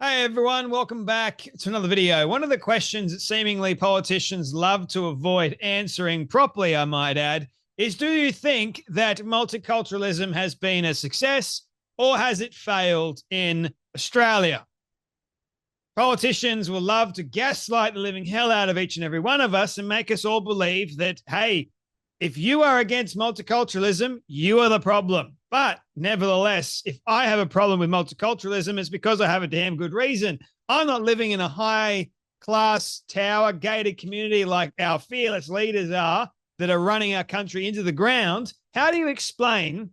Hey everyone, welcome back to another video. One of the questions that seemingly politicians love to avoid answering properly, I might add, is do you think that multiculturalism has been a success or has it failed in Australia? Politicians will love to gaslight the living hell out of each and every one of us and make us all believe that, hey, if you are against multiculturalism, you are the problem. But nevertheless, if I have a problem with multiculturalism, it's because I have a damn good reason. I'm not living in a high class tower gated community like our fearless leaders are that are running our country into the ground. How do you explain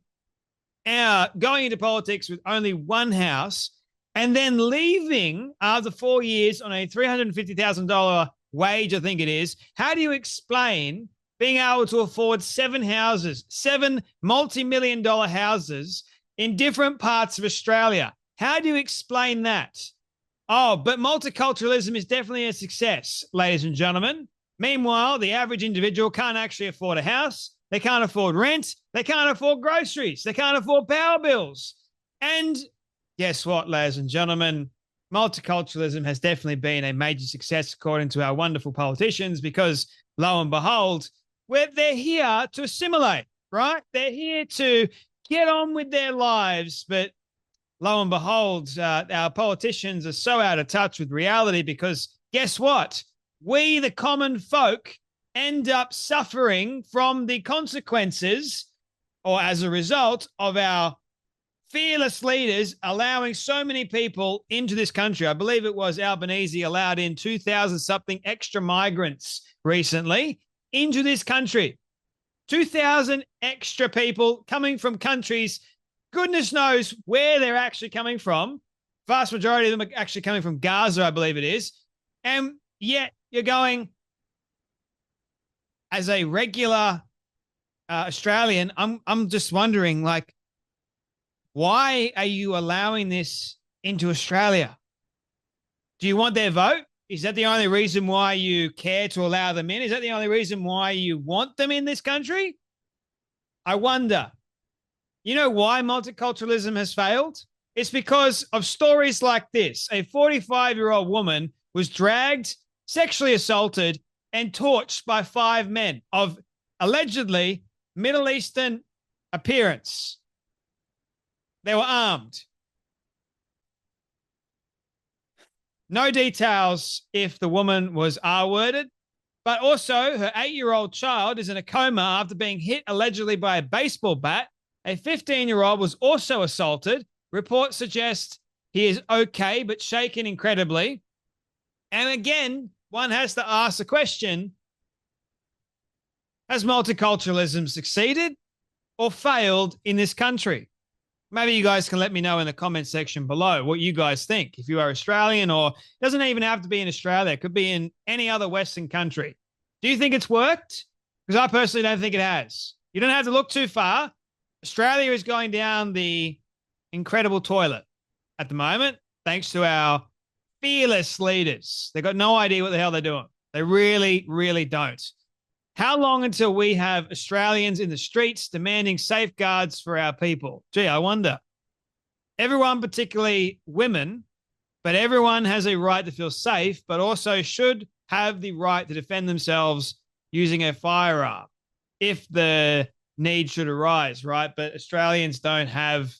our going into politics with only one house and then leaving after 4 years on a $350,000 wage, I think it is? How do you explain being able to afford 7 houses, 7 multi-million-dollar houses in different parts of Australia? How do you explain that? Oh, but multiculturalism is definitely a success, ladies and gentlemen. Meanwhile, the average individual can't actually afford a house. They can't afford rent. They can't afford groceries. They can't afford power bills. And guess what, ladies and gentlemen? Multiculturalism has definitely been a major success according to our wonderful politicians because, lo and behold, they're here to assimilate, right? They're here to get on with their lives. But lo and behold, our politicians are so out of touch with reality because guess what? We, the common folk, end up suffering from the consequences or as a result of our fearless leaders allowing so many people into this country. I believe it was Albanese allowed in 2,000 something extra migrants recently into this country. 2,000 extra people coming from countries, goodness knows where they're actually coming from. Vast majority of them are actually coming from Gaza, I believe it is. And yet you're going, as a regular Australian, I'm just wondering, like, why are you allowing this into Australia? Do you want their vote? Is that the only reason why you care to allow them in? Is that the only reason why you want them in this country? I wonder. You know why multiculturalism has failed? It's because of stories like this. A 45-year-old woman was dragged, sexually assaulted, and torched by 5 men of allegedly Middle Eastern appearance. They were armed. No details if the woman was R-worded, but also her 8-year-old child is in a coma after being hit allegedly by a baseball bat. A 15-year-old was also assaulted. Reports suggest he is okay, but shaken incredibly. And again, one has to ask the question, has multiculturalism succeeded or failed in this country? Maybe you guys can let me know in the comment section below what you guys think. If you are Australian, or it doesn't even have to be in Australia, it could be in any other Western country. Do you think it's worked? Because I personally don't think it has. You don't have to look too far. Australia is going down the incredible toilet at the moment, thanks to our fearless leaders. They've got no idea what the hell they're doing. They really, really don't. How long until we have Australians in the streets demanding safeguards for our people? Gee, I wonder. Everyone, particularly women, but everyone has a right to feel safe, but also should have the right to defend themselves using a firearm if the need should arise, right? But Australians don't have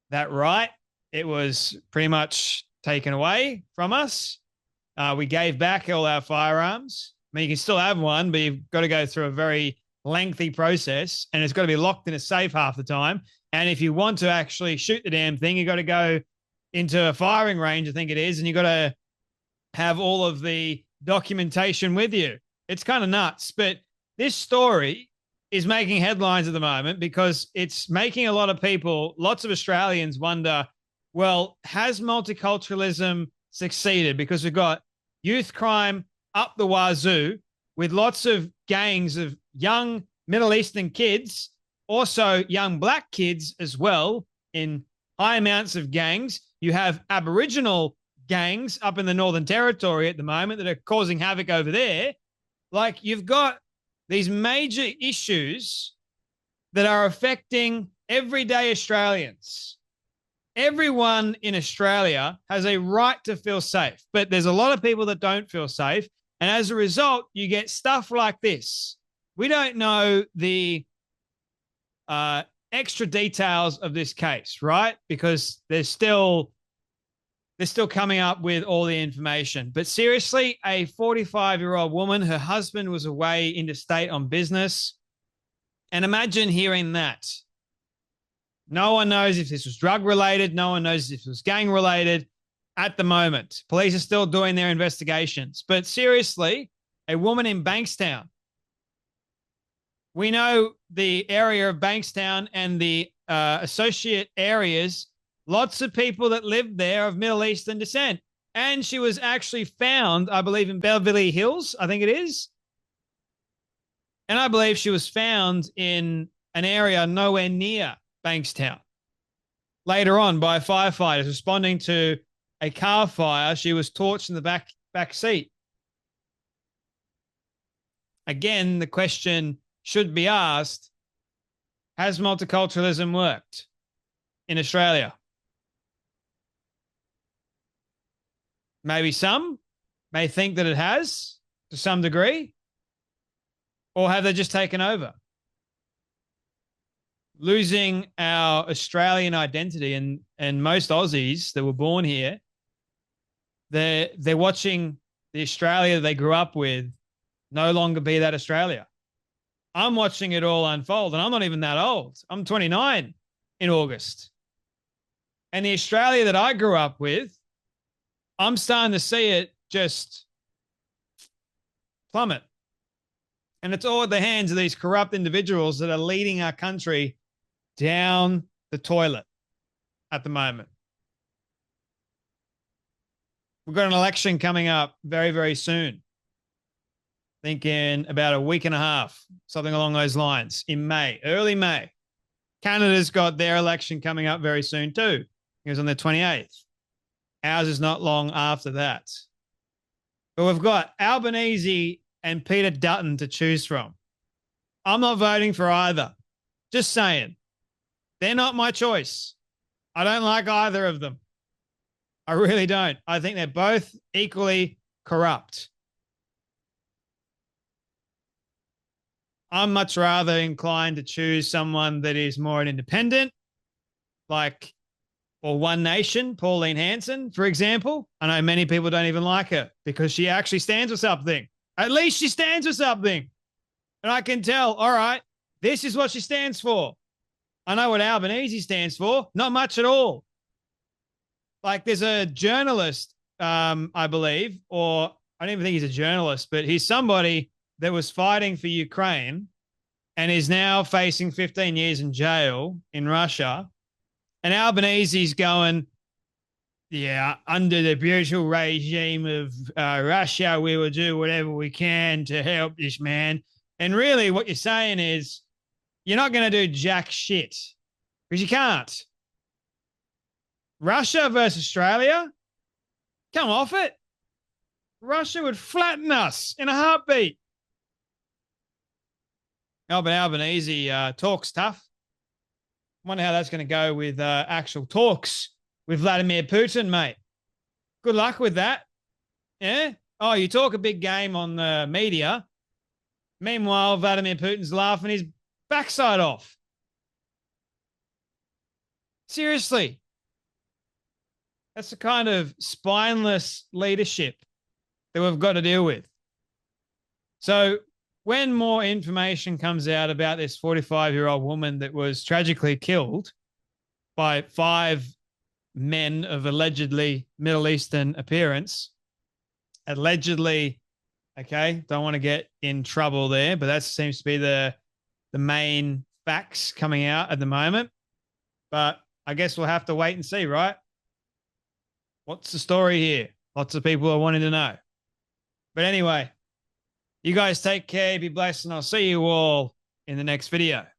that right. It was pretty much taken away from us. We gave back all our firearms. I mean, you can still have one, but you've got to go through a very lengthy process, and it's got to be locked in a safe half the time. And if you want to actually shoot the damn thing, you've got to go into a firing range, I think it is, and you've got to have all of the documentation with you. It's kind of nuts. But this story is making headlines at the moment because it's making a lot of people, lots of Australians wonder, well, has multiculturalism succeeded? Because we've got youth crime up the wazoo with lots of gangs of young Middle Eastern kids, also young black kids as well, in high amounts of gangs. You have Aboriginal gangs up in the Northern Territory at the moment that are causing havoc over there. Like, you've got these major issues that are affecting everyday Australians. everyone in Australia has a right to feel safe, but there's a lot of people that don't feel safe. And as a result, you get stuff like this. We don't know the uh, extra details of this case, right? Because they're still coming up with all the information. But seriously, a 45-year-old woman, her husband was away interstate on business. And imagine hearing that. No one knows if this was drug related. No one knows if it was gang related at the moment. Police are still doing their investigations. But seriously, a woman in Bankstown. We know the area of Bankstown and the associate areas. Lots of people that lived there of Middle Eastern descent. And she was actually found, I believe, in Beverly Hills, I think it is. And I believe she was found in an area nowhere near Bankstown. Later on, by firefighters responding to a car fire, she was torched in the back seat. Again, the question should be asked, has multiculturalism worked in Australia? Maybe some may think that it has to some degree, or have they just taken over? Losing our Australian identity, and most Aussies that were born here, they're watching the Australia they grew up with no longer be that Australia. I'm watching it all unfold, and I'm not even that old. I'm 29 in August. And the Australia that I grew up with, I'm starting to see it just plummet. And it's all at the hands of these corrupt individuals that are leading our country down the toilet at the moment. We've got an election coming up very, very soon. I think in about a week and a half, something along those lines, in May, early May. Canada's got their election coming up very soon too. It was on the 28th. Ours is not long after that. But we've got Albanese and Peter Dutton to choose from. I'm not voting for either. Just saying. They're not my choice. I don't like either of them. I really don't. I think they're both equally corrupt. I'm much rather inclined to choose someone that is more an independent, like, or One Nation, Pauline Hanson, for example. I know many people don't even like her because she actually stands for something. At least she stands for something. And I can tell, all right, this is what she stands for. I know what Albanese stands for. Not much at all. Like, there's a journalist, I believe, or I don't even think he's a journalist, but he's somebody that was fighting for Ukraine and is now facing 15 years in jail in Russia. And Albanese's going, yeah, under the brutal regime of Russia, we will do whatever we can to help this man. And really what you're saying is you're not going to do jack shit because you can't. Russia versus Australia? Come off it. Russia would flatten us in a heartbeat. Albert Albanese talks tough. Wonder how that's going to go with actual talks with Vladimir Putin, mate. Good luck with that. Yeah? Oh, you talk a big game on the media. Meanwhile, Vladimir Putin's laughing his backside off. Seriously. That's the kind of spineless leadership that we've got to deal with. So when more information comes out about this 45-year-old woman that was tragically killed by 5 men of allegedly Middle Eastern appearance, allegedly, okay, don't want to get in trouble there, but that seems to be the main facts coming out at the moment. But I guess we'll have to wait and see, right? What's the story here? Lots of people are wanting to know. But anyway, you guys take care, be blessed, and I'll see you all in the next video.